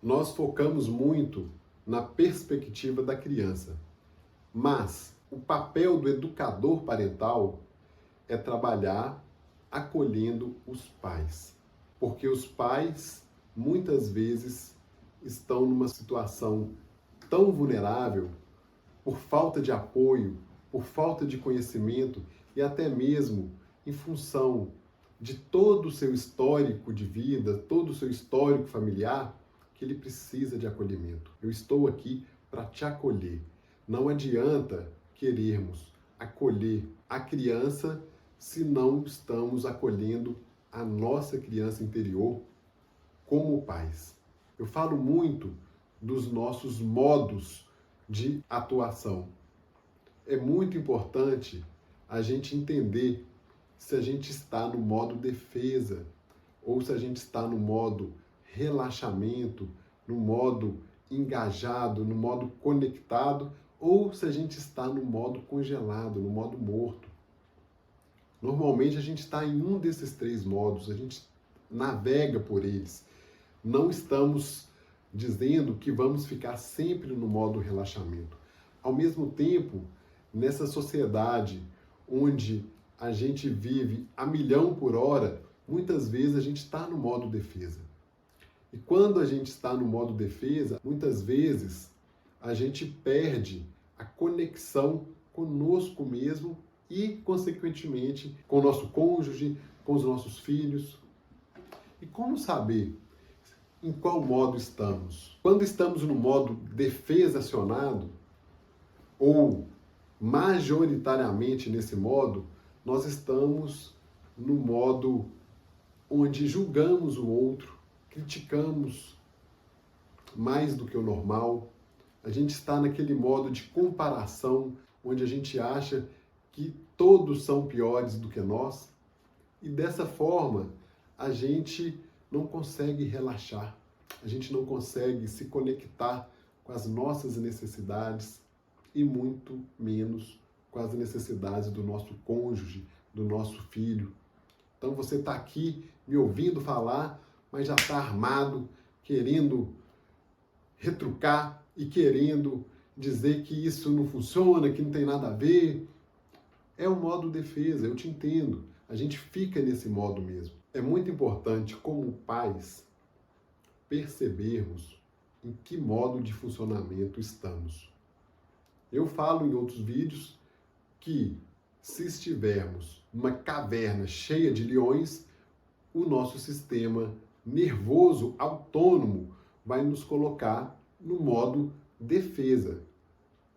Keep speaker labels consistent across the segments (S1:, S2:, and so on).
S1: Nós focamos muito na perspectiva da criança, mas o papel do educador parental é trabalhar acolhendo os pais, porque os pais muitas vezes estão numa situação tão vulnerável por falta de apoio, por falta de conhecimento e até mesmo em função de todo o seu histórico de vida, todo o seu histórico familiar, que ele precisa de acolhimento. Eu estou aqui para te acolher. Não adianta querermos acolher a criança se não estamos acolhendo a nossa criança interior como pais. Eu falo muito dos nossos modos de atuação. É muito importante a gente entender se a gente está no modo defesa ou se a gente está no modo relaxamento, no modo engajado, no modo conectado, ou se a gente está no modo congelado, no modo morto. Normalmente a gente está em um desses três modos, a gente navega por eles. Não estamos dizendo que vamos ficar sempre no modo relaxamento. Ao mesmo tempo, nessa sociedade onde a gente vive a milhão por hora, muitas vezes a gente está no modo defesa. E quando a gente está no modo defesa, muitas vezes a gente perde a conexão conosco mesmo e, consequentemente, com o nosso cônjuge, com os nossos filhos. E como saber em qual modo estamos? Quando estamos no modo defesa acionado, ou majoritariamente nesse modo, nós estamos no modo onde julgamos o outro, criticamos mais do que o normal. A gente está naquele modo de comparação, onde a gente acha que todos são piores do que nós. E dessa forma, a gente não consegue relaxar, a gente não consegue se conectar com as nossas necessidades e muito menos com as necessidades do nosso cônjuge, do nosso filho. Então você está aqui me ouvindo falar, mas já está armado, querendo retrucar e querendo dizer que isso não funciona, que não tem nada a ver. É o modo defesa, eu te entendo. A gente fica nesse modo mesmo. É muito importante, como pais, percebermos em que modo de funcionamento estamos. Eu falo em outros vídeos que, se estivermos numa caverna cheia de leões, o nosso sistema nervoso autônomo vai nos colocar no modo defesa.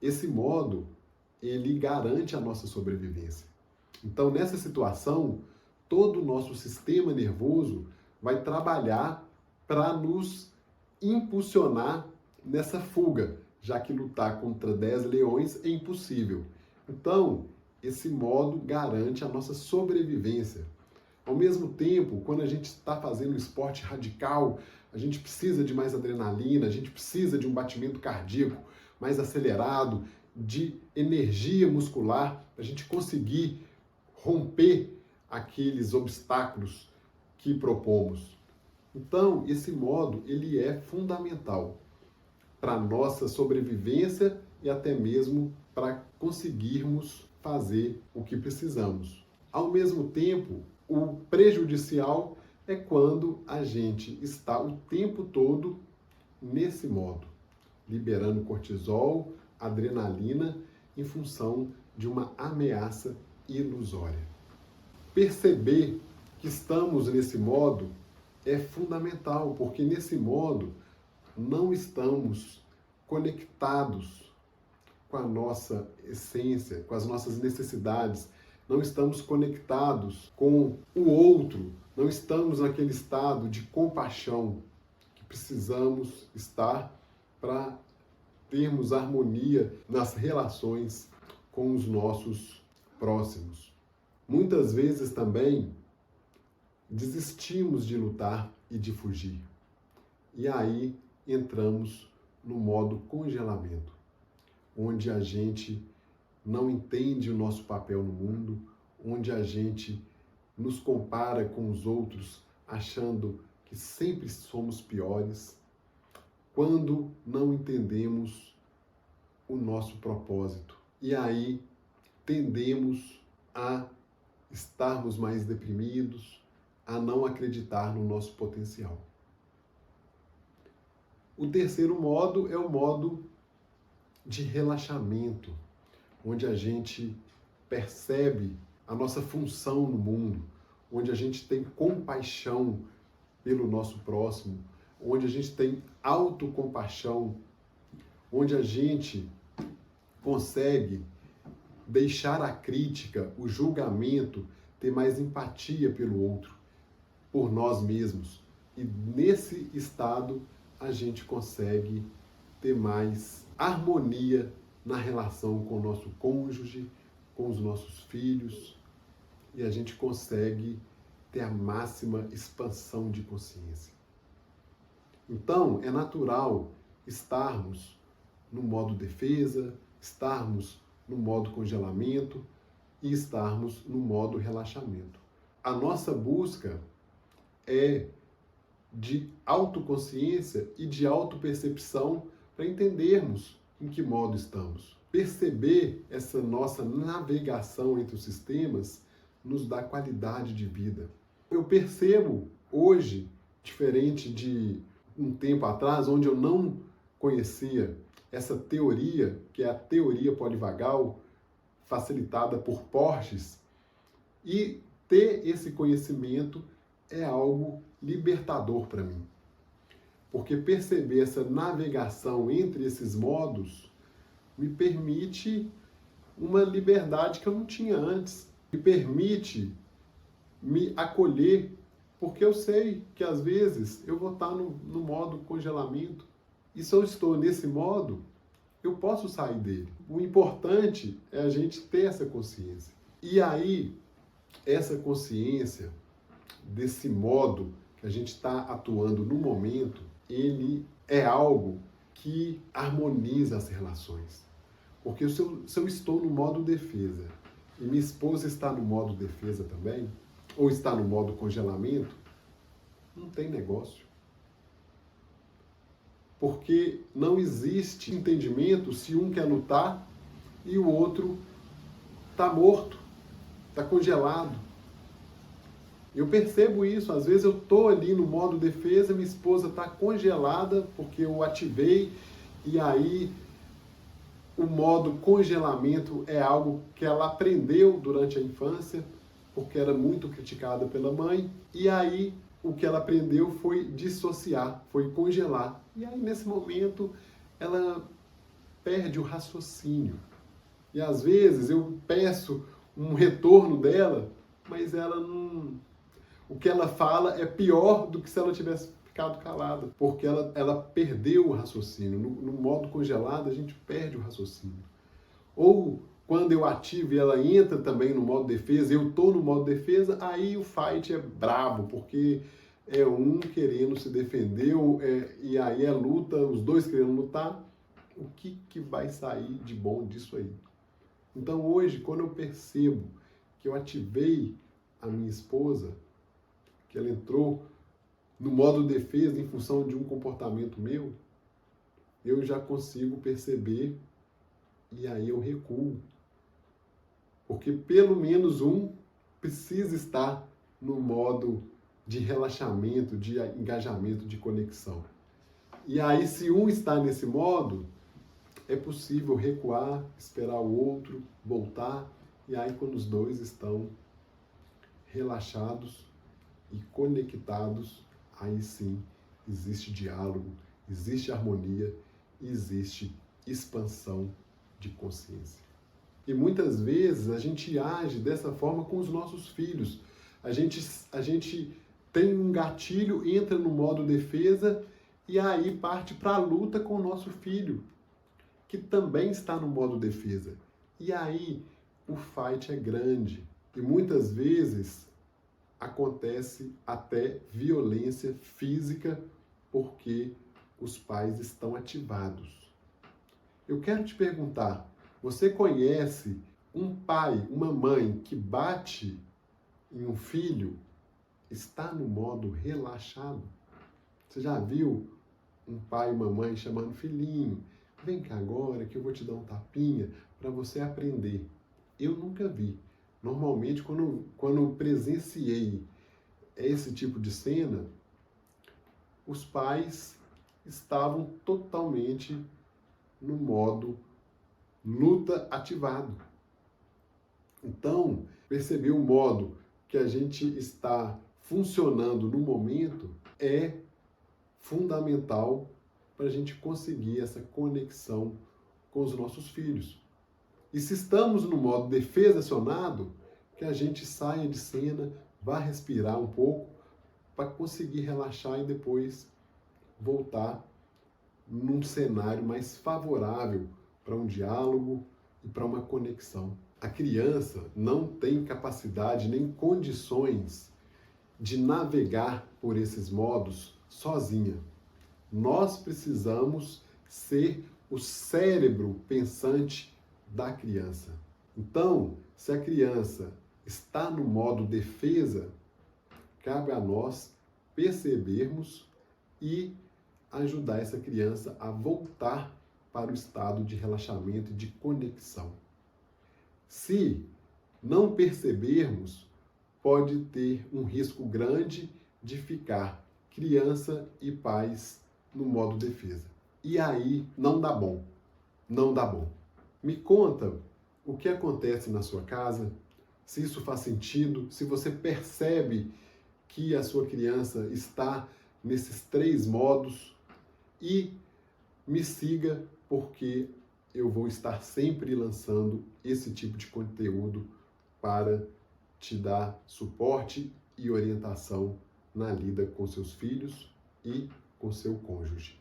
S1: Esse modo, ele garante a nossa sobrevivência. Então, nessa situação, todo o nosso sistema nervoso vai trabalhar para nos impulsionar nessa fuga, já que lutar contra 10 leões é impossível. Então, esse modo garante a nossa sobrevivência. Ao mesmo tempo, quando a gente está fazendo esporte radical, a gente precisa de mais adrenalina, a gente precisa de um batimento cardíaco mais acelerado, de energia muscular, para a gente conseguir romper aqueles obstáculos que propomos. Então, esse modo, ele é fundamental para a nossa sobrevivência e até mesmo para conseguirmos fazer o que precisamos. Ao mesmo tempo, o prejudicial é quando a gente está o tempo todo nesse modo, liberando cortisol, adrenalina, em função de uma ameaça ilusória. Perceber que estamos nesse modo é fundamental, porque nesse modo não estamos conectados com a nossa essência, com as nossas necessidades, não estamos conectados com o outro, não estamos naquele estado de compaixão que precisamos estar para termos harmonia nas relações com os nossos próximos. Muitas vezes também desistimos de lutar e de fugir. E aí entramos no modo congelamento, onde a gente não entende o nosso papel no mundo, onde a gente nos compara com os outros, achando que sempre somos piores. quando não entendemos o nosso propósito. E aí tendemos a estarmos mais deprimidos, a não acreditar no nosso potencial. O terceiro modo é o modo de relaxamento, onde a gente percebe a nossa função no mundo, onde a gente tem compaixão pelo nosso próximo, onde a gente tem autocompaixão, onde a gente consegue deixar a crítica, o julgamento, ter mais empatia pelo outro, por nós mesmos. E nesse estado a gente consegue ter mais harmonia na relação com o nosso cônjuge, com os nossos filhos, e a gente consegue ter a máxima expansão de consciência. Então, é natural estarmos no modo defesa, estarmos no modo congelamento e estarmos no modo relaxamento. A nossa busca é de autoconsciência e de autopercepção para entendermos em que modo estamos. Perceber essa nossa navegação entre os sistemas nos dá qualidade de vida. Eu percebo hoje, diferente de um tempo atrás, onde eu não conhecia essa teoria, que é a teoria polivagal, facilitada por Porges, e ter esse conhecimento é algo libertador para mim. Porque perceber essa navegação entre esses modos me permite uma liberdade que eu não tinha antes. Me permite me acolher, porque eu sei que às vezes eu vou estar no modo congelamento. E se eu estou nesse modo, eu posso sair dele. O importante é a gente ter essa consciência. E aí, essa consciência desse modo que a gente está atuando no momento, ele é algo que harmoniza as relações. Porque se eu estou no modo defesa e minha esposa está no modo defesa também, ou está no modo congelamento, não tem negócio. Porque não existe entendimento se um quer lutar e o outro está morto, está congelado. Eu percebo isso, às vezes eu estou ali no modo defesa, minha esposa está congelada porque eu ativei, e aí o modo congelamento é algo que ela aprendeu durante a infância, porque era muito criticada pela mãe, e aí o que ela aprendeu foi dissociar, foi congelar. E aí nesse momento ela perde o raciocínio. E às vezes eu peço um retorno dela, mas ela não... O que ela fala é pior do que se ela tivesse ficado calada, porque ela perdeu o raciocínio. No modo congelado, a gente perde o raciocínio. Ou quando eu ativo e ela entra também no modo defesa, eu estou no modo defesa, aí o fight é brabo, porque é um querendo se defender, e aí é luta, os dois querendo lutar. O que vai sair de bom disso aí? Então hoje, quando eu percebo que eu ativei a minha esposa, que ela entrou no modo defesa em função de um comportamento meu, eu já consigo perceber e aí eu recuo. Porque pelo menos um precisa estar no modo de relaxamento, de engajamento, de conexão. E aí, se um está nesse modo, é possível recuar, esperar o outro, voltar, e aí quando os dois estão relaxados e conectados, aí sim existe diálogo, existe harmonia, existe expansão de consciência. E muitas vezes a gente age dessa forma com os nossos filhos. A gente tem um gatilho, entra no modo defesa e aí parte para a luta com o nosso filho, que também está no modo defesa. E aí o fight é grande. E muitas vezes acontece até violência física porque os pais estão ativados. Eu quero te perguntar, você conhece um pai, uma mãe que bate em um filho, está no modo relaxado? Você já viu um pai e uma mãe chamando filhinho, vem cá agora que eu vou te dar um tapinha para você aprender. Eu nunca vi. Normalmente, quando eu presenciei esse tipo de cena, os pais estavam totalmente no modo luta ativado. Então, perceber o modo que a gente está funcionando no momento é fundamental para a gente conseguir essa conexão com os nossos filhos. E se estamos no modo defesa acionado, que a gente saia de cena, vá respirar um pouco para conseguir relaxar e depois voltar num cenário mais favorável para um diálogo e para uma conexão. A criança não tem capacidade nem condições de navegar por esses modos sozinha. Nós precisamos ser o cérebro pensante da criança. Então, se a criança está no modo defesa, cabe a nós percebermos e ajudar essa criança a voltar para o estado de relaxamento e de conexão. Se não percebermos, pode ter um risco grande de ficar criança e pais no modo defesa. E aí não dá bom, não dá bom. Me conta o que acontece na sua casa, se isso faz sentido, se você percebe que a sua criança está nesses 3 modos, e me siga porque eu vou estar sempre lançando esse tipo de conteúdo para te dar suporte e orientação na lida com seus filhos e com seu cônjuge.